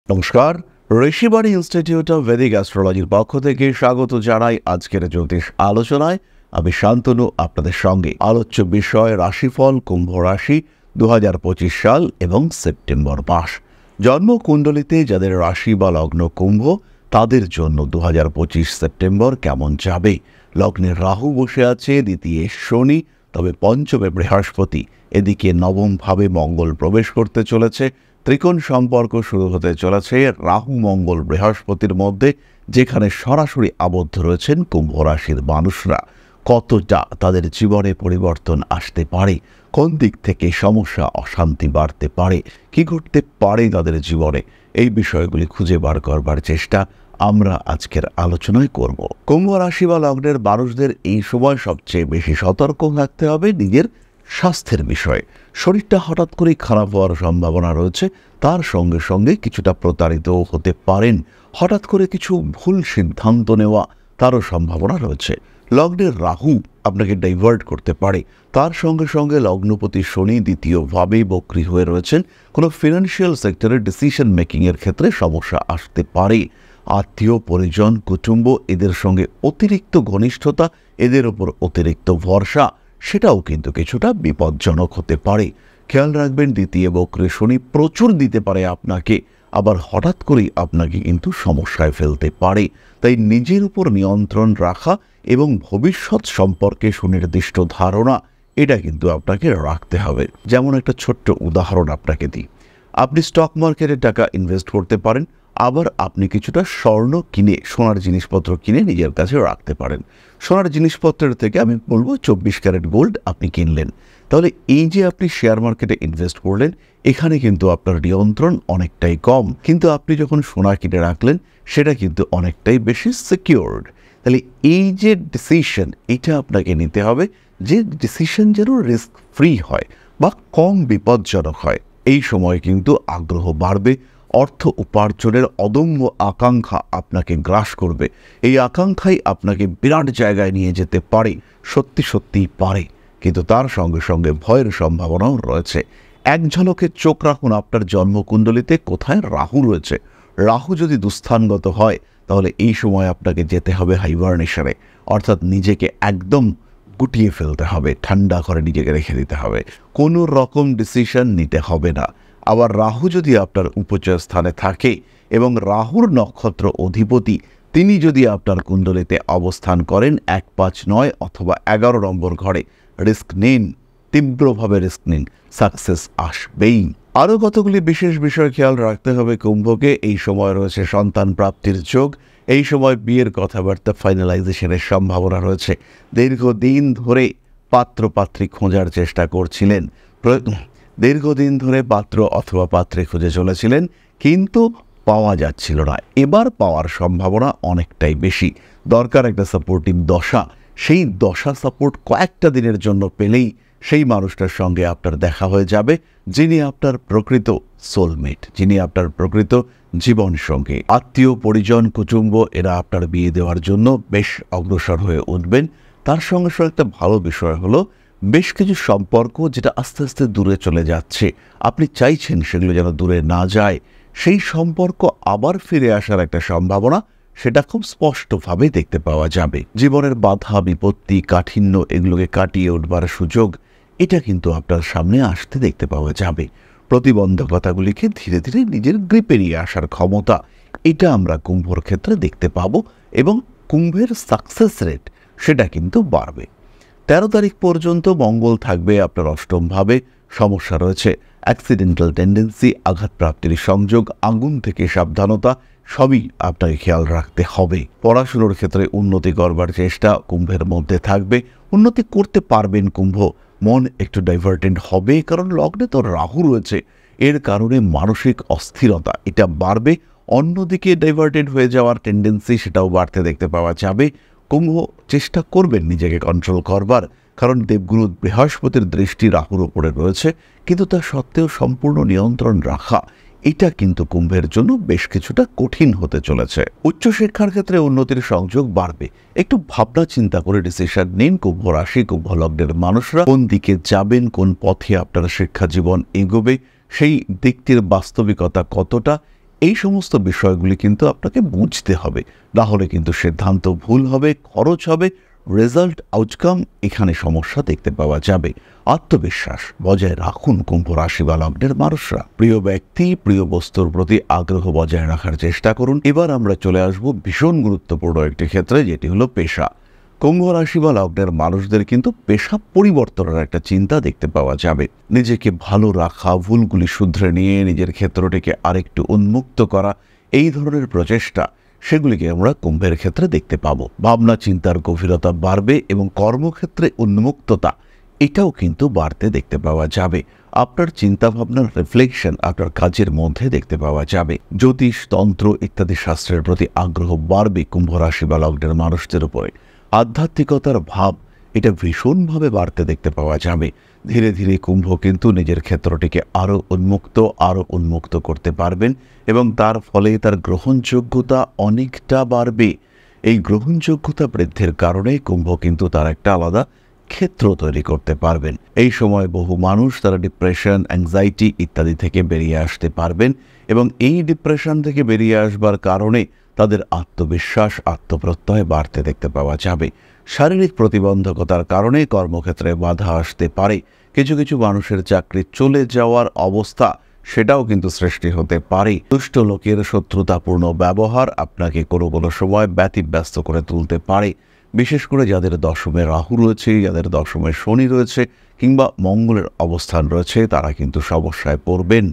নমস্কার, Rishibani institute of Vedic অ্যাস্ট্রোলজির পক্ষ থেকে স্বাগত জানাই আজকের জ্যোতিষ আলোচনায়। আমি শান্তনু আপনাদের সঙ্গে। আলোচ্য বিষয় রাশিফল কুম্ভ রাশি 2025 সাল এবং সেপ্টেম্বর মাস। জন্মকুণ্ডলিতে যাদের রাশি বা লগ্ন কুম্ভ তাদের জন্য 2025 সেপ্টেম্বর কেমন যাবে। লগ্নে রাহু বসে আছে, দ্বিতীয় শনি, তবে পঞ্চমে বৃহস্পতি, এদিকে নবম ভাবে মঙ্গল প্রবেশ করতে চলেছে। ত্রিকোণ সম্পর্ক শুরু হতে চলেছে রাহু মঙ্গল বৃহস্পতির মধ্যে, যেখানে সরাসরি আবদ্ধ রয়েছেন কুম্ভ রাশির মানুষরা। কতটা তাদের জীবনে পরিবর্তন আসতে পারে, কোন দিক থেকে সমস্যা অশান্তি বাড়তে পারে, কি ঘটতে পারে তাদের জীবনে, এই বিষয়গুলি খুঁজে বার করবার চেষ্টা আমরা আজকের আলোচনায় করব। কুম্ভ রাশি বা লগ্নের মানুষদের এই সময় সবচেয়ে বেশি সতর্ক থাকতে হবে নিজের স্বাস্থ্যের বিষয়ে। শরীরটা হঠাৎ করেই খারাপ হওয়ার সম্ভাবনা রয়েছে, তার সঙ্গে সঙ্গে কিছুটা প্রতারিতও হতে পারেন। হঠাৎ করে কিছু ভুল সিদ্ধান্ত নেওয়া তারও সম্ভাবনা রয়েছে। লগ্নের রাহু আপনাকে ডাইভার্ট করতে পারে, তার সঙ্গে সঙ্গে লগ্নপতি শনি দ্বিতীয়ভাবেই বক্রী হয়ে রয়েছেন। কোনো ফিনান্সিয়াল সেক্টরে ডিসিশন মেকিংয়ের ক্ষেত্রে সমস্যা আসতে পারে। আত্মীয় পরিজন কুটুম্ব এদের সঙ্গে অতিরিক্ত ঘনিষ্ঠতা, এদের ওপর অতিরিক্ত ভরসা, সেটাও কিন্তু কিছুটা বিপজ্জনক হতে পারে। খেয়াল রাখবেন, দ্বিতীয় বক্রী শনি প্রচুর দিতে পারে আপনাকে, আবার হঠাৎ করেই আপনাকে কিন্তু সমস্যায় ফেলতে পারে। তাই নিজের উপর নিয়ন্ত্রণ রাখা এবং ভবিষ্যৎ সম্পর্কে সুনির্দিষ্ট ধারণা, এটা কিন্তু আপনাকে রাখতে হবে। যেমন একটা ছোট্ট উদাহরণ আপনাকে দিই। আপনি স্টক মার্কেটে টাকা ইনভেস্ট করতে পারেন, আবার আপনি কিছুটা স্বর্ণ কিনে, সোনার জিনিসপত্র কিনে নিজের কাছে রাখতে পারেন। সোনার জিনিসপত্রের থেকে আমি বলবো 24 ক্যারেট গোল্ড আপনি কিনলেন। তাহলে এই যে আপনি শেয়ার মার্কেটে ইনভেস্ট করলেন, এখানে কিন্তু আপনার নিয়ন্ত্রণ অনেকটাই কম, কিন্তু আপনি যখন সোনা কিনে রাখলেন সেটা কিন্তু অনেকটাই বেশি সিকিউরড। তাহলে এই যে ডিসিশন, এটা আপনাকে নিতে হবে যে ডিসিশন যেন রিস্ক ফ্রি হয় বা কম বিপজ্জনক হয়। এই সময় কিন্তু আগ্রহ বাড়বে, অর্থ উপার্জনের অদম্য আকাঙ্ক্ষা আপনাকে গ্রাস করবে। এই আকাঙ্ক্ষাই আপনাকে বিরাট জায়গায় নিয়ে যেতে পারে, সত্যি সত্যিই পারে, কিন্তু তার সঙ্গে সঙ্গে ভয়ের সম্ভাবনাও রয়েছে। এক ঝলকে চোখ রাখুন আপনার জন্মকুণ্ডলিতে কোথায় রাহু রয়েছে। রাহু যদি দুস্থানগত হয়, তাহলে এই সময় আপনাকে যেতে হবে হাইবারনেশনে, অর্থাৎ নিজেকে একদম গুটিয়ে ফেলতে হবে, ঠান্ডা করে নিজেকে রেখে দিতে হবে, কোনো রকম ডিসিশন নিতে হবে না। আবার রাহু যদি আপনার উপচয় স্থানে থাকে এবং রাহুর নক্ষত্র অধিপতি তিনি যদি আপনার কুণ্ডলিতে অবস্থান করেন 1, 5, 9 অথবা 11 নম্বর ঘরে, রিস্ক নিন, তীব্রভাবে রিস্ক নিন, সাকসেস আসবেই। আরও কতগুলি বিশেষ বিষয় খেয়াল রাখতে হবে কুম্ভকে। এই সময় রয়েছে সন্তান প্রাপ্তির যোগ, এই সময় বিয়ের কথাবার্তা ফাইনালাইজেশনের সম্ভাবনা রয়েছে। দীর্ঘদিন ধরে পাত্রপাত্রী খোঁজার চেষ্টা করছিলেন, দীর্ঘদিন ধরে পাত্র অথবা পাত্রে খুঁজে চলেছিলেন, কিন্তু পাওয়া যাচ্ছিল না। এবার পাওয়ার সম্ভাবনা অনেকটাই বেশি। দরকার একটা সাপোর্টিভ দশা, সেই দশা সাপোর্ট কয়েকটা দিনের জন্য পেলেই সেই মানুষটার সঙ্গে আপনার দেখা হয়ে যাবে, যিনি আপনার প্রকৃত সোলমেট, যিনি আপনার প্রকৃত জীবন সঙ্গী। আত্মীয় পরিজন কুটুম্ব এরা আপনার বিয়ে দেওয়ার জন্য বেশ অগ্রসর হয়ে উঠবেন। তার সঙ্গে সঙ্গে একটা ভালো বিষয় হলো, বেশ কিছু সম্পর্ক যেটা আস্তে আস্তে দূরে চলে যাচ্ছে, আপনি চাইছেন সেগুলো যেন দূরে না যায়, সেই সম্পর্ক আবার ফিরে আসার একটা সম্ভাবনা, সেটা খুব স্পষ্টভাবে দেখতে পাওয়া যাবে। জীবনের বাধা বিপত্তি কাঠিন্য এগুলোকে কাটিয়ে উঠবার সুযোগ, এটা কিন্তু আপনার সামনে আসতে দেখতে পাওয়া যাবে। প্রতিবন্ধকতাগুলিকে ধীরে ধীরে নিজের গ্রিপে নিয়ে আসার ক্ষমতা, এটা আমরা কুম্ভর ক্ষেত্রে দেখতে পাবো, এবং কুম্ভের সাকসেস রেট সেটা কিন্তু বাড়বে। 13 তারিখ পর্যন্ত মঙ্গল থাকবে আপনার অষ্টমভাবে। সমস্যা রয়েছে, অ্যাক্সিডেন্টাল টেন্ডেন্সি, আঘাতপ্রাপ্তির সংযোগ, আগুন থেকে সাবধানতা, সবই আপনাকে খেয়াল রাখতে হবে। পড়াশুনোর ক্ষেত্রে উন্নতি করবার চেষ্টা কুম্ভের মধ্যে থাকবে, উন্নতি করতে পারবেন কুম্ভ। মন একটু ডাইভার্টেড হবে, কারণ লগ্নে তো রাহু রয়েছে, এর কারণে মানসিক অস্থিরতা এটা বাড়বে। অন্যদিকে ডাইভার্টেড হয়ে যাওয়ার টেন্ডেন্সি সেটাও বাড়তে দেখতে পাওয়া যাবে। কুম্ভ চেষ্টা করবেন নিজেকে কন্ট্রোল করবার, কারণ দেবগুরু বৃহস্পতির দৃষ্টি রাহুর উপরে রয়েছে, কিন্তু তা সত্ত্বেও সম্পূর্ণ নিয়ন্ত্রণ রাখা, এটা কিন্তু কুম্ভের জন্য বেশ কিছুটা কঠিন হতে চলেছে। উচ্চশিক্ষার ক্ষেত্রে উন্নতির সংযোগ বাড়বে। একটু ভাবনা চিন্তা করে ডিসিশন নিন কুম্ভ রাশি কুম্ভ লগ্নের মানুষরা, কোন দিকে যাবেন, কোন পথে আপনার শিক্ষা জীবন এগোবে, সেই দিকটির বাস্তবিকতা কতটা, এই সমস্ত বিষয়গুলি কিন্তু আপনাকে বুঝতে হবে, না হলে কিন্তু সিদ্ধান্ত ভুল হবে, খরচ হবে, রেজাল্ট আউটকাম এখানে সমস্যা দেখতে পাওয়া যাবে। আত্মবিশ্বাস বজায় রাখুন কুম্ভ রাশি বা লগ্নের মানুষরা। প্রিয় ব্যক্তি, প্রিয় বস্তুর প্রতি আগ্রহ বজায় রাখার চেষ্টা করুন। এবার আমরা চলে আসব ভীষণ গুরুত্বপূর্ণ একটি ক্ষেত্রে, যেটি হলো পেশা। কুম্ভ রাশি বা লগ্নের মানুষদের কিন্তু পেশা পরিবর্তনের একটা চিন্তা দেখতে পাওয়া যাবে। নিজেকে ভালো রাখা, ভুলগুলি শুধরে নিয়ে নিজের ক্ষেত্রটিকে আরেকটু উন্মুক্ত করা, এই ধরনের প্রচেষ্টা সেগুলিকে আমরা কুম্ভের ক্ষেত্রে দেখতে পাবো। ভাবনা চিন্তার গভীরতা বাড়বে এবং কর্মক্ষেত্রে উন্মুক্ততা এটাও কিন্তু বাড়তে দেখতে পাওয়া যাবে। আপনার চিন্তাভাবনার রিফ্লেকশন আপনার কাজের মধ্যে দেখতে পাওয়া যাবে। জ্যোতিষ, তন্ত্র ইত্যাদি শাস্ত্রের প্রতি আগ্রহ বাড়বে কুম্ভ রাশি বা লগ্নের মানুষদের উপরে। আধ্যাত্মিকতার ভাব এটা ভীষণভাবে বাড়তে দেখতে পাওয়া যাবে। ধীরে ধীরে কুম্ভ কিন্তু নিজের ক্ষেত্রটিকে আরও উন্মুক্ত করতে পারবেন এবং তার ফলে তার গ্রহণযোগ্যতা অনেকটা বাড়বে। এই গ্রহণযোগ্যতা বৃদ্ধির কারণে কুম্ভ কিন্তু তার একটা আলাদা ক্ষেত্র তৈরি করতে পারবেন। এই সময় বহু মানুষ তারা ডিপ্রেশন, অ্যাংজাইটি ইত্যাদি থেকে বেরিয়ে আসতে পারবেন এবং এই ডিপ্রেশন থেকে বেরিয়ে আসবার কারণে তাদের আত্মবিশ্বাস, আত্মপ্রত্যয় বাড়তে দেখতে পাওয়া যাবে। শারীরিক প্রতিবন্ধকতার কারণে কর্মক্ষেত্রে বাধা আসতে পারে। কিছু কিছু মানুষের চাকরি চলে যাওয়ার অবস্থা সেটাও কিন্তু সৃষ্টি হতে পারে। দুষ্ট লোকের শত্রুতাপূর্ণ ব্যবহার আপনাকে কোনো সময় ব্যতিব্যস্ত করে তুলতে পারে। বিশেষ করে যাদের দশমে রাহু রয়েছে, যাদের দশমে শনি রয়েছে কিংবা মঙ্গলের অবস্থান রয়েছে, তারা কিন্তু সমস্যায় পড়বেন।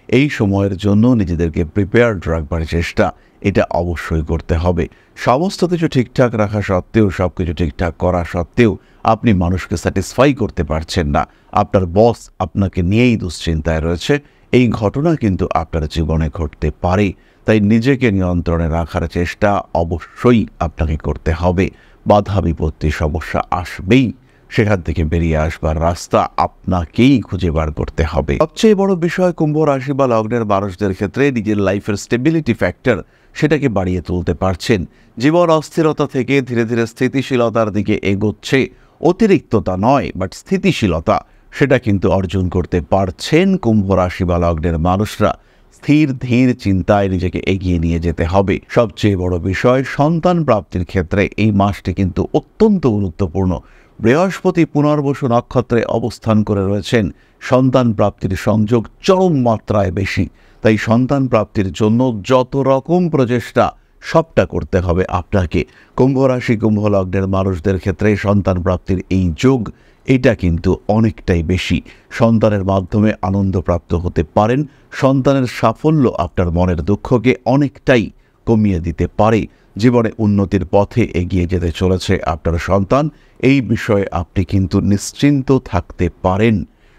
এই সময়ের জন্য নিজেদেরকে প্রিপেয়ার্ড রাখবার চেষ্টা এটা অবশ্যই করতে হবে। সমস্ত কিছু ঠিকঠাক রাখা সত্ত্বেও, সব কিছু ঠিকঠাক করা সত্ত্বেও আপনি মানুষকে স্যাটিসফাই করতে পারছেন না, আপনার বস আপনাকে নিয়েই দুশ্চিন্তায় রয়েছে, এই ঘটনা কিন্তু আপনার জীবনে ঘটতে পারে। তাই নিজেকে নিয়ন্ত্রণে রাখার চেষ্টা অবশ্যই আপনাকে করতে হবে। বাধা বিপত্তি সমস্যা আসবেই, সেখান থেকে বেরিয়ে আসবার রাস্তা আপনাকেই খুঁজে বার করতে হবে। সবচেয়ে বড় বিষয় কুম্ভ রাশি বা লগ্নের মানুষদের ক্ষেত্রে নিজের লাইফের স্টেবিলিটি ফ্যাক্টর সেটাকে বাড়িয়ে তুলতে পারছেন। জীবন অস্থিরতা থেকে ধীরে ধীরে স্থিতিশীলতার দিকে এগোচ্ছে। অতিরিক্ততা নয়, বাট স্থিতিশীলতা সেটা কিন্তু অর্জন করতে পারছেন কুম্ভ রাশি বা লগ্নের মানুষরা। স্থির ধীর চিন্তায় নিজেকে এগিয়ে নিয়ে যেতে হবে। সবচেয়ে বড় বিষয় সন্তান প্রাপ্তির ক্ষেত্রে এই মাসটি কিন্তু অত্যন্ত গুরুত্বপূর্ণ। বৃহস্পতি পুনর্বসু নক্ষত্রে অবস্থান করে রয়েছেন। সন্তান প্রাপ্তির সংযোগ চরম মাত্রায় বেশি। তাই সন্তান প্রাপ্তির জন্য যত রকম প্রচেষ্টা সবটা করতে হবে আপনাকে। কুম্ভ রাশি কুম্ভ লগ্নের মানুষদের ক্ষেত্রে সন্তান প্রাপ্তির এই যোগ এটা কিন্তু অনেকটাই বেশি। সন্তানের মাধ্যমে আনন্দ প্রাপ্ত হতে পারেন। সন্তানের সাফল্য আপনার মনের দুঃখকে অনেকটাই কমিয়ে দিতে পারে। জীবনে উন্নতির পথে এগিয়ে যেতে চলেছে আপনার সন্তান, এই বিষয়ে আপনি কিন্তু নিশ্চিন্ত থাকতে পারেন।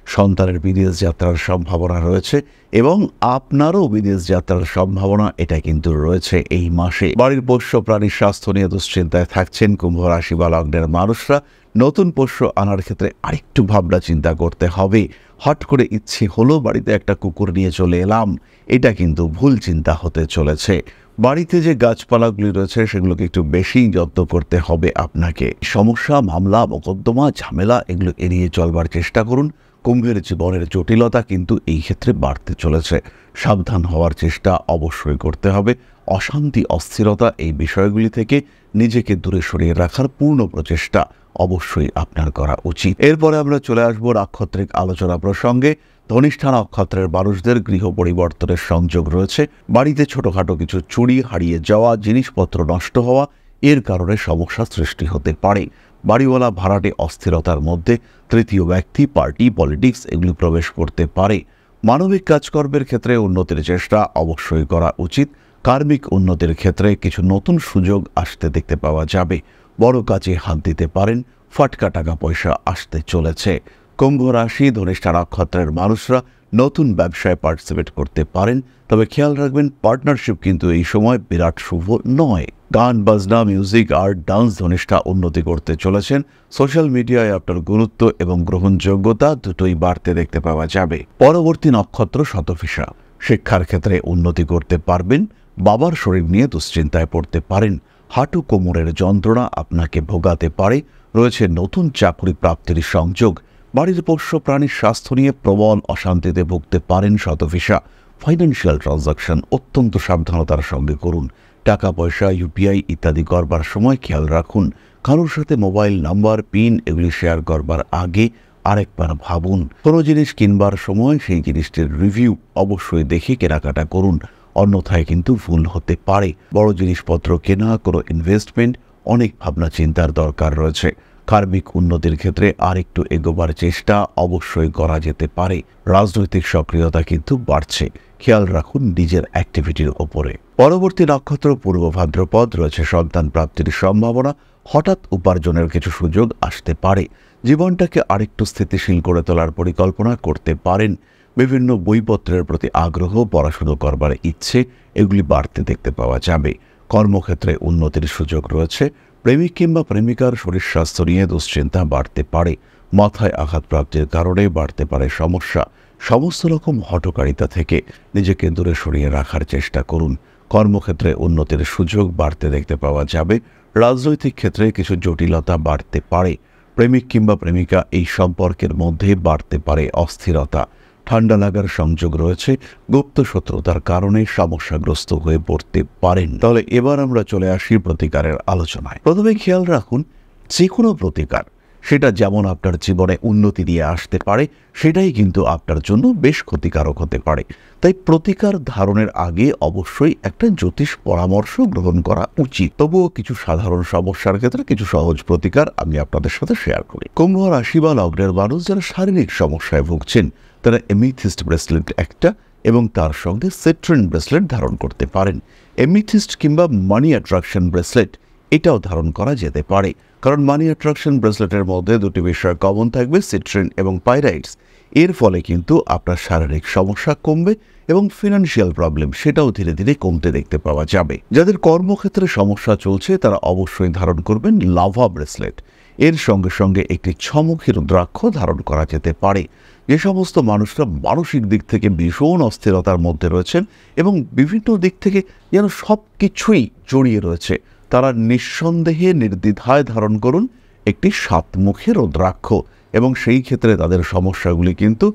সন্তানের বিদেশ যাত্রার সম্ভাবনা রয়েছে এবং আপনারও বিদেশ যাত্রার সম্ভাবনা এটা কিন্তু রয়েছে এই মাসে। বাড়ির পোষ্য প্রাণীর স্বাস্থ্য নিয়ে দুশ্চিন্তায় থাকছেন কুম্ভ রাশি বা লগ্নের মানুষরা। নতুন পোষ্য আনার ক্ষেত্রে আরেকটু ভাবনা চিন্তা করতে হবে। হট করে ইচ্ছে হলো বাড়িতে একটা কুকুর নিয়ে চলে এলাম, এটা কিন্তু ভুল চিন্তা হতে চলেছে। বাড়িতে যে গাছপালাগুলি রয়েছে সেগুলোকে একটু বেশি যত্ন করতে হবে আপনাকে। সমস্যা, মামলা, মোকদ্দমা, ঝামেলা এগুলো এড়িয়ে চলবার চেষ্টা করুন। কুম্ভের জীবনের জটিলতা কিন্তু এই ক্ষেত্রে বাড়তে চলেছে। সাবধান হওয়ার চেষ্টা অবশ্যই করতে হবে। অশান্তি, অস্থিরতা এই বিষয়গুলি থেকে নিজেকে দূরে সরিয়ে রাখার পূর্ণ প্রচেষ্টা অবশ্যই আপনার করা উচিত। এরপরে আমরা চলে আসবো নাক্ষত্রিক আলোচনা প্রসঙ্গে। ধনিষ্ঠা নক্ষত্রের মানুষদের গৃহ পরিবর্তনের সংযোগ রয়েছে। বাড়িতে ছোটখাটো কিছু চুরি, হারিয়ে যাওয়া, জিনিসপত্র নষ্ট হওয়া এর কারণে সমস্যা সৃষ্টি হতে পারে। বাড়িওয়ালা ভাড়াটে অস্থিরতার মধ্যে তৃতীয় ব্যক্তি, পার্টি, পলিটিক্স এগুলি প্রবেশ করতে পারে। মানবিক কাজকর্মের ক্ষেত্রে উন্নতির চেষ্টা অবশ্যই করা উচিত। কার্মিক উন্নতির ক্ষেত্রে কিছু নতুন সুযোগ আসতে দেখতে পাওয়া যাবে। বড় কাজে হাত দিতে পারেন, ফাটকা টাকা পয়সা আসতে চলেছে। কুম্ভ রাশি ধনিষ্ঠা নক্ষত্রের মানুষরা নতুন ব্যবসায় পার্টিসিপেট করতে পারেন, তবে খেয়াল রাখবেন পার্টনারশিপ কিন্তু এই সময় বিরাট শুভ নয়। গান বাজনা, মিউজিক, আর্ট, ডান্স ধনিষ্ঠা উন্নতি করতে চলেছেন। সোশ্যাল মিডিয়ায় আপনার গুরুত্ব এবং গ্রহণযোগ্যতা দুটোই বাড়তে দেখতে পাওয়া যাবে। পরবর্তী নক্ষত্র শতভিষা। শিক্ষার ক্ষেত্রে উন্নতি করতে পারবেন। বাবার শরীর নিয়ে দুশ্চিন্তায় পড়তে পারেন। হাঁটু কোমরের যন্ত্রণা আপনাকে ভোগাতে পারে। রয়েছে নতুন চাকরি প্রাপ্তির সংযোগ। বাড়ির পোষ্য প্রাণীর স্বাস্থ্য নিয়ে প্রবল অশান্তিতে ভুগতে পারেন শতভিষা। ফাইন্যান্সিয়াল ট্রানজাকশন অত্যন্ত সাবধানতার সঙ্গে করুন। টাকা পয়সা, ইউপিআই ইত্যাদি করবার সময় খেয়াল রাখুন। কারোর সাথে মোবাইল নাম্বার, পিন এগুলি শেয়ার করবার আগে আরেকবার ভাবুন। কোনো জিনিস কিনবার সময় সেই জিনিসটির রিভিউ অবশ্যই দেখে কেনাকাটা করুন, অন্যথায় কিন্তু ভুল হতে পারে। বড় জিনিসপত্র কেনা, কোনো ইনভেস্টমেন্ট, অনেক ভাবনা চিন্তার দরকার রয়েছে। কার্মিক উন্নতির ক্ষেত্রে আরেকটু এগোবার চেষ্টা অবশ্যই করা যেতে পারে। রাজনৈতিক সক্রিয়তা কিন্তু বাড়ছে, খেয়াল রাখুন নিজের অ্যাক্টিভিটির ওপরে। পরবর্তী নক্ষত্র পূর্ব ভাদ্রপদ, রয়েছে সন্তান প্রাপ্তির সম্ভাবনা। হঠাৎ উপার্জনের কিছু সুযোগ আসতে পারে। জীবনটাকে আরেকটু স্থিতিশীল করে তোলার পরিকল্পনা করতে পারেন। বিভিন্ন বইপত্রের প্রতি আগ্রহ, পড়াশুনো করবার ইচ্ছে এগুলি বাড়তে দেখতে পাওয়া যাবে। কর্মক্ষেত্রে উন্নতির সুযোগ রয়েছে। প্রেমিক কিংবা প্রেমিকার শরীর স্বাস্থ্য নিয়ে দুশ্চিন্তা বাড়তে পারে। মাথায় আঘাতপ্রাপ্তির কারণে বাড়তে পারে সমস্যা। সমস্ত রকম হঠকারিতা থেকে নিজেকে দূরে সরিয়ে রাখার চেষ্টা করুন। কর্মক্ষেত্রে উন্নতির সুযোগ বাড়তে দেখতে পাওয়া যাবে। রাজনৈতিক ক্ষেত্রে কিছু জটিলতা বাড়তে পারে। প্রেমিক কিংবা প্রেমিকা এই সম্পর্কের মধ্যে বাড়তে পারে অস্থিরতা। ঠান্ডা লাগার সংযোগ রয়েছে। গুপ্ত শত্রুতার কারণে সমস্যাগ্রস্ত হয়ে পড়তে পারেন। তাহলে এবার আমরা চলে আসি প্রতিকারের আলোচনায়। প্রথমে খেয়াল রাখুন, যে কোনো প্রতিকার সেটা যেমন আপনার জীবনে উন্নতি দিয়ে আসতে পারে, সেটাই কিন্তু আপনার জন্য বেশ ক্ষতিকারক হতে পারে। তাই প্রতিকার ধারণের আগে অবশ্যই একটা জ্যোতিষ পরামর্শ গ্রহণ করা উচিত। তবুও কিছু সাধারণ সমস্যার ক্ষেত্রে কিছু সহজ প্রতিকার আমি আপনাদের সাথে শেয়ার করি। কুম্ভ রাশি বা লগ্নের মানুষ যারা শারীরিক সমস্যায় ভুগছেন, তারা এমিথিস্ট ব্রেসলেট একটা এবং তার সঙ্গে সিট্রিন ব্রেসলেট ধারণ করতে পারেন। এমিথিস্ট কিংবা মানি অ্যাট্রাকশন ব্রেসলেট এটাও ধারণ করা যেতে পারে, কারণ মানি অ্যাট্রাকশন ব্রেসলেটের মধ্যে দুটি বিষয় কমন থাকবে, সিট্রিন এবং পাইরাইটস। এর ফলে কিন্তু আপনার শারীরিক সমস্যা কমবে এবং ফিনান্সিয়াল প্রবলেম সেটাও ধীরে ধীরে কমতে দেখতে পাওয়া যাবে। যাদের কর্মক্ষেত্রে সমস্যা চলছে তারা অবশ্যই ধারণ করবেন লাভা ব্রেসলেট। এর সঙ্গে সঙ্গে একটি ছমুখী রুদ্রাক্ষ ধারণ করা যেতে পারে। যে সমস্ত মানুষরা মানসিক দিক থেকে ভীষণ অস্থিরতার মধ্যে রয়েছেন এবং বিভিন্ন দিক থেকে যেন সব কিছুই জড়িয়ে রয়েছে, তারা নিঃসন্দেহে নির্দ্বিধায় ধারণ করুন একটি সাতমুখী রুদ্রাক্ষ, এবং সেই ক্ষেত্রে তাদের সমস্যাগুলি কিন্তু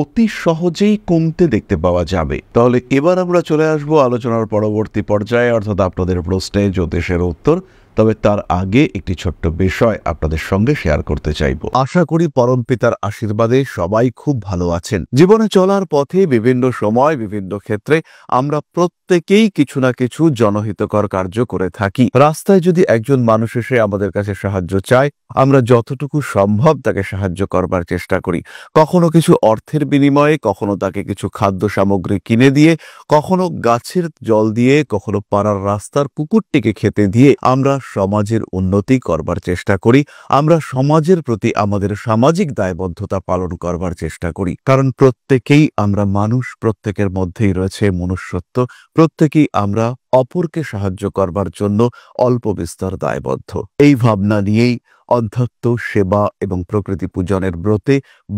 অতি সহজেই কমতে দেখতে পাওয়া যাবে। তাহলে এবার আমরা চলে আসব আলোচনার পরবর্তী পর্যায়ে, অর্থাৎ আপনাদের প্রশ্নে জ্যোতিষের উত্তর। তবে তার আগে একটি ছোট্ট বিষয় আপনাদের সঙ্গে শেয়ার করতে চাইব। আশা করি পরমপিতার আশীর্বাদে সবাই খুব ভালো আছেন। জীবনে চলার পথে বিভিন্ন সময় বিভিন্ন ক্ষেত্রে আমরা প্রত্যেকেই কিছু না কিছু জনহিতকর কার্য করে থাকি। রাস্তায় যদি একজন মানুষ এসে আমাদের কাছে সাহায্য চায়, আমরা যতটুকু সম্ভব তাকে সাহায্য করবার চেষ্টা করি। কখনো কিছু অর্থের বিনিময়ে, কখনো তাকে কিছু খাদ্য সামগ্রী কিনে দিয়ে, কখনো গাছের জল দিয়ে, কখনো পাড়ার রাস্তার কুকুরটিকে খেতে দিয়ে আমরা সমাজের উন্নতি করবার চেষ্টা করি। আমরা সমাজের প্রতি আমাদের সামাজিক দায়বদ্ধতা পালন করবার চেষ্টা করি, কারণ প্রত্যেকেই আমরা মানুষ, প্রত্যেকের মধ্যেই রয়েছে মনুষ্যত্ব, প্রত্যেকেই আমরা অপরকে সাহায্য করবার জন্য অল্প বিস্তর দায়বদ্ধ। এই ভাবনা নিয়েই অধ্যাত্ম, সেবা এবং প্রকৃতি পূজনের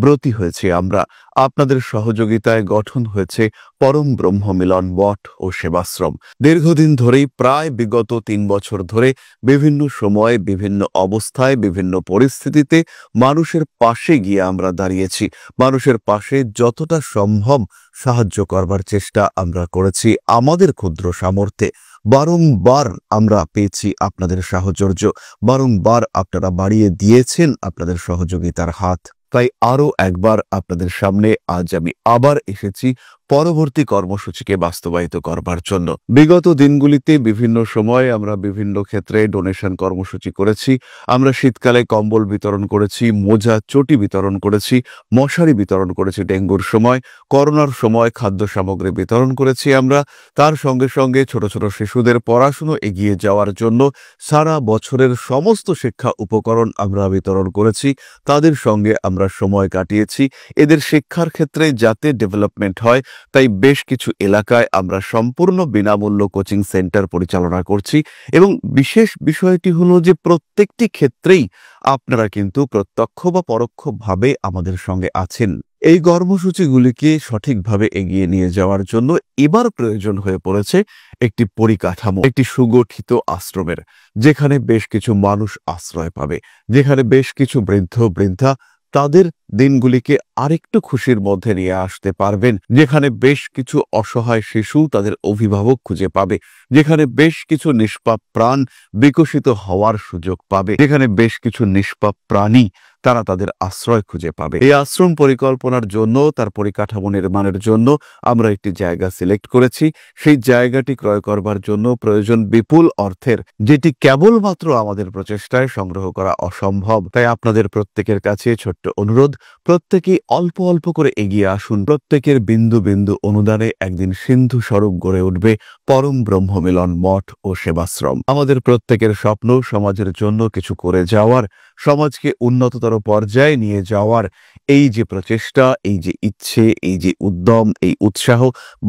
ব্রতী হয়েছে আমরা। আপনাদের সহযোগিতায় গঠন হয়েছে পরম ব্রহ্ম মিলন মঠ ও সেবাশ্রম। দীর্ঘদিন ধরেই, প্রায় বিগত 3 বছর ধরে বিভিন্ন সময়ে, বিভিন্ন অবস্থায়, বিভিন্ন পরিস্থিতিতে মানুষের পাশে গিয়ে আমরা দাঁড়িয়েছি। মানুষের পাশে যতটা সম্ভব সাহায্য করবার চেষ্টা আমরা করেছি আমাদের ক্ষুদ্র সামর্থ্যে। বারংবার আমরা পেয়েছি আপনাদের সাহচর্য, বারংবার আপনারা বাড়িয়ে দিয়েছেন আপনাদের সহযোগিতার হাত। তাই আরও একবার আপনাদের সামনে আজ আমি আবার এসেছি পরবর্তী কর্মসূচিকে বাস্তবায়িত করবার জন্য। বিগত দিনগুলিতে বিভিন্ন সময়ে আমরা বিভিন্ন ক্ষেত্রে ডোনেশন কর্মসূচি করেছি। আমরা শীতকালে কম্বল বিতরণ করেছি, মোজা চটি বিতরণ করেছি, মশারি বিতরণ করেছি ডেঙ্গুর সময়, করোনার সময় খাদ্য সামগ্রী বিতরণ করেছি আমরা। তার সঙ্গে সঙ্গে ছোট ছোট শিশুদের পড়াশুনো এগিয়ে যাওয়ার জন্য সারা বছরের সমস্ত শিক্ষা উপকরণ আমরা বিতরণ করেছি। তাদের সঙ্গে আমরা সময় কাটিয়েছি। এদের শিক্ষার ক্ষেত্রে যাতে ডেভেলপমেন্ট হয়, তাই বেশ কিছু এলাকায় আমরা সম্পূর্ণ বিনামূল্য কোচিং সেন্টার পরিচালনা করছি। এবং বিশেষ বিষয়টি হলো যে প্রত্যেকটি ক্ষেত্রেই আপনারা কিন্তু প্রত্যক্ষ বা পরোক্ষভাবে আমাদের সঙ্গে আছেন। এই কর্মসূচিগুলিকে সঠিকভাবে এগিয়ে নিয়ে যাওয়ার জন্য এবার প্রয়োজন হয়ে পড়েছে একটি পরিকাঠামো, একটি সুগঠিত আশ্রমের, যেখানে বেশ কিছু মানুষ আশ্রয় পাবে, যেখানে বেশ কিছু বৃদ্ধ বৃদ্ধা তাদের দিনগুলিকে আরেকটু খুশির মধ্যে নিয়ে আসতে পারবেন, যেখানে বেশ কিছু অসহায় শিশু তাদের অভিভাবক খুঁজে পাবে, যেখানে বেশ কিছু নিষ্পাপ প্রাণ বিকশিত হওয়ার সুযোগ পাবে, যেখানে বেশ কিছু নিষ্পাপ প্রাণী তারা তাদের আশ্রয় খুঁজে পাবে। এই আশ্রম পরিকল্পনার জন্য, তার পরিকাঠামো নির্মাণের জন্য আমরা একটি জায়গা সিলেক্ট করেছি। সেই জায়গাটি ক্রয় করবার জন্য প্রয়োজন বিপুল অর্থের, যেটি কেবলমাত্র আমাদের প্রচেষ্টায় সংগ্রহ করা অসম্ভব। তাই আপনাদের প্রত্যেকের কাছে ছোট্ট অনুরোধ, প্রত্যেকেই অল্প অল্প করে এগিয়ে আসুন। প্রত্যেকের বিন্দু বিন্দু অনুদানে একদিন সিন্ধু স্বরূপ গড়ে উঠবে পরম ব্রহ্মমিলন মঠ ও সেবাশ্রম। আমাদের প্রত্যেকের স্বপ্ন সমাজের জন্য কিছু করে যাওয়ার, সমাজকে উন্নততর পর্যায়ে নিয়ে যাওয়ার এই যে প্রচেষ্টা, এই যে ইচ্ছে, এই যে উদ্যম, এই উৎসাহ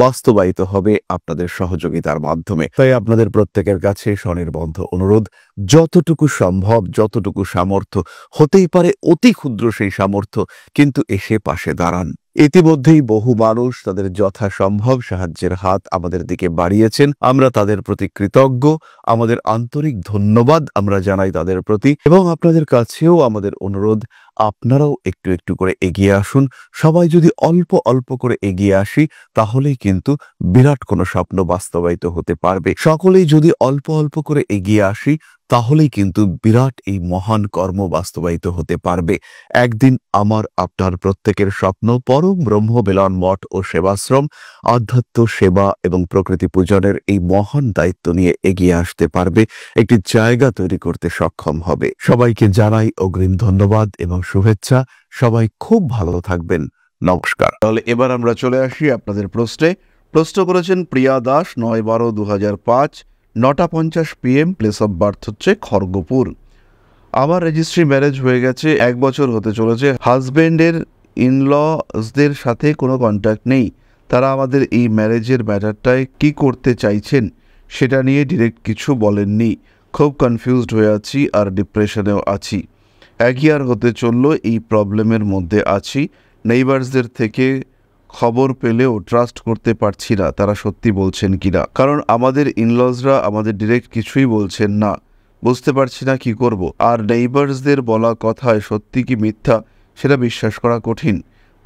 বাস্তবায়িত হবে আপনাদের সহযোগিতার মাধ্যমে। তাই আপনাদের প্রত্যেকের কাছে স্বনির্বন্ধ অনুরোধ, যতটুকু সম্ভব, যতটুকু সামর্থ্য, হতেই পারে অতি ক্ষুদ্র সেই সামর্থ্য, কিন্তু এসে পাশে দাঁড়ান। ইতিমধ্যেই বহু মানুষ তাদের যথাসম্ভব সাহায্যের হাত আমাদের দিকে বাড়িয়েছেন। আমরা তাদের প্রতি কৃতজ্ঞ, আমাদের আন্তরিক ধন্যবাদ আমরা জানাই তাদের প্রতি। এবং আপনাদের কাছেও আমাদের অনুরোধ, আপনারাও একটু একটু করে এগিয়ে আসুন। সবাই যদি অল্প অল্প করে এগিয়ে আসি, তাহলেই কিন্তু বিরাট কোনো স্বপ্ন বাস্তবায়িত হতে পারবে। সকলেই যদি অল্প অল্প করে এগিয়ে আসি, তাহলেই কিন্তু বিরাট এই মহান কর্ম বাস্তবায়িত হতে পারবে। একদিন আমার আপনার প্রত্যেকের স্বপ্ন পরম ব্রহ্মমিলন মঠ ও সেবাশ্রম আধ্যাত্ম সেবা এবং প্রকৃতি পূজনের এই মহান দায়িত্ব নিয়ে এগিয়ে আসতে পারবে, একটি জায়গা তৈরি করতে সক্ষম হবে। সবাইকে জানাই অগ্রিম ধন্যবাদ এবং শুভেচ্ছা। সবাই খুব ভালো থাকবেন। নমস্কার। তাহলে এবার আমরা চলে আসি আপনাদের প্রশ্নে। প্রশ্ন করেছেন Priya Das, 9/12/2005, 9:50 PM, place of birth হচ্ছে খড়গপুর। আমার রেজিস্ট্রি ম্যারেজ হয়ে গেছে, 1 বছর হতে চলেছে। হাজব্যান্ডের ইনলসদের সাথে কোনো কন্ট্যাক্ট নেই। তারা আমাদের এই ম্যারেজের ম্যাটারটায় কি করতে চাইছেন সেটা নিয়ে ডিরেক্ট কিছু বলেননি। খুব কনফিউজড হয়ে আছি আর ডিপ্রেশনেও আছি। 1 ইয়ার হতে চললো এই প্রবলেমের মধ্যে আছি। নেইবার্সদের থেকে খবর পেলেও ট্রাস্ট করতে পারছি না তারা সত্যি বলছেন কিনা, কারণ আমাদের ইনলসরা আমাদের ডিরেক্ট কিছুই বলছেন না। বুঝতে পারছি না কি করব। আর নেইবার্সদের বলা কথায় সত্যি কি মিথ্যা সেটা বিশ্বাস করা কঠিন।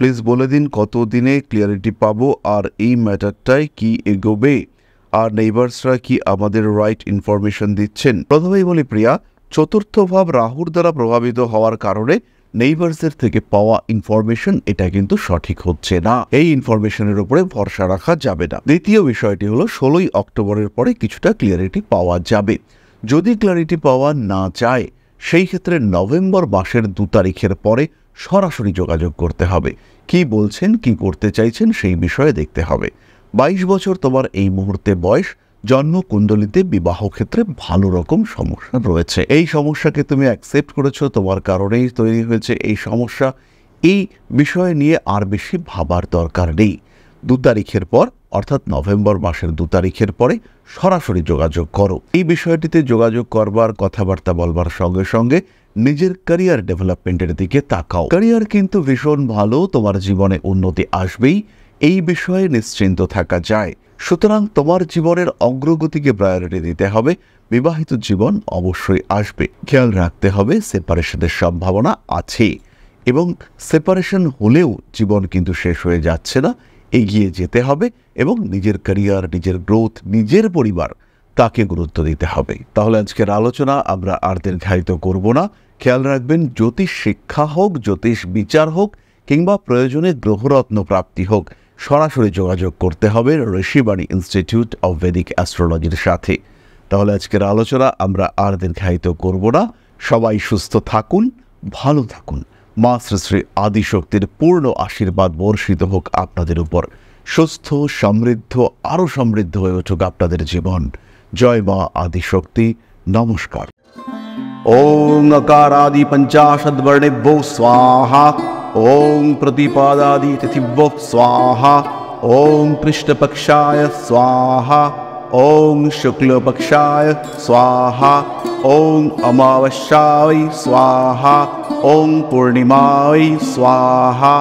প্লিজ বলে দিন কত দিনে ক্লিয়ারিটি পাবো আর এই ম্যাটারটায় কি এগোবে, আর নেইবার্সরা কি আমাদের রাইট ইনফরমেশন দিচ্ছেন। প্রথমেই বলি প্রিয়া, চতুর্থ ভাব রাহুর দ্বারা প্রভাবিত হওয়ার কারণে নেইবার্সদের থেকে পাওয়া ইনফরমেশন এটা কিন্তু সঠিক হচ্ছে না। এই ইনফরমেশনের উপরে ভরসা রাখা যাবে না। দ্বিতীয় বিষয়টি হলো 16ই অক্টোবরের পরে কিছুটা ক্লিয়ারিটি পাওয়া যাবে। যদি ক্লিয়ারিটি পাওয়া না যায়, সেই ক্ষেত্রে নভেম্বর মাসের 2 তারিখের পরে সরাসরি যোগাযোগ করতে হবে। কি বলছেন, কি করতে চাইছেন সেই বিষয়ে দেখতে হবে। 22 বছর তোমার এই মুহূর্তে বয়স। জন্মকুণ্ডলিতে বিবাহ ক্ষেত্রে ভালো রকম সমস্যা রয়েছে। এই সমস্যাকে তুমি অ্যাকসেপ্ট করেছো, তোমার কারণেই তৈরি হয়েছে এই সমস্যা। এই বিষয় নিয়ে আর বেশি ভাবার দরকার নেই। 2 তারিখের পর, অর্থাৎ নভেম্বর মাসের 2 তারিখের পরে সরাসরি যোগাযোগ করো। এই বিষয়টিতে যোগাযোগ করবার, কথাবার্তা বলবার সঙ্গে সঙ্গে নিজের ক্যারিয়ার ডেভেলপমেন্টের দিকে তাকাও। ক্যারিয়ার কিন্তু ভীষণ ভালো, তোমার জীবনে উন্নতি আসবেই, এই বিষয়ে নিশ্চিন্ত থাকা যায়। সুতরাং তোমার জীবনের অগ্রগতিকে প্রায়োরিটি দিতে হবে। বিবাহিত জীবন অবশ্যই আসবে। খেয়াল রাখতে হবে সেপারেশনের সম্ভাবনা আছে, এবং সেপারেশন হলেও জীবন কিন্তু শেষ হয়ে যাচ্ছে না, এগিয়ে যেতে হবে এবং নিজের ক্যারিয়ার, নিজের গ্রোথ, নিজের পরিবার তাকে গুরুত্ব দিতে হবে। তাহলে আজকের আলোচনা আমরা আর দীর্ঘায়িত করব না। খেয়াল রাখবেন, জ্যোতিষ শিক্ষা হোক, জ্যোতিষ বিচার হোক, কিংবা প্রয়োজনে গ্রহরত্ন প্রাপ্তি হোক, সরাসরি যোগাযোগ করতে হবে ঋষিবাণী ইনস্টিটিউট অব ভেদিক অ্যাস্ট্রোলজির সাথে। তাহলে আজকের আলোচনা আমরা আর দীর্ঘায়িত করব না। সবাই সুস্থ থাকুন, ভালো থাকুন। মা শ্রী শ্রী আদিশক্তির পূর্ণ আশীর্বাদ বর্ষিত হোক আপনাদের উপর। সুস্থ, সমৃদ্ধ, আরও সমৃদ্ধ হয়ে উঠুক আপনাদের জীবন। জয় মা আদিশক্তি। নমস্কার। ওং अकारादि पंचाशद्वर्णेभ्यो स्वाहा। ओं प्रतिपादादि तिथिभ्यो स्वाहा। ओं कृष्णपक्षाय स्वाहा। ओं शुक्लपक्षाय स्वाहा। ओं अमावस्याय स्वाहा। ओं पूर्णिमाय स्वाहा।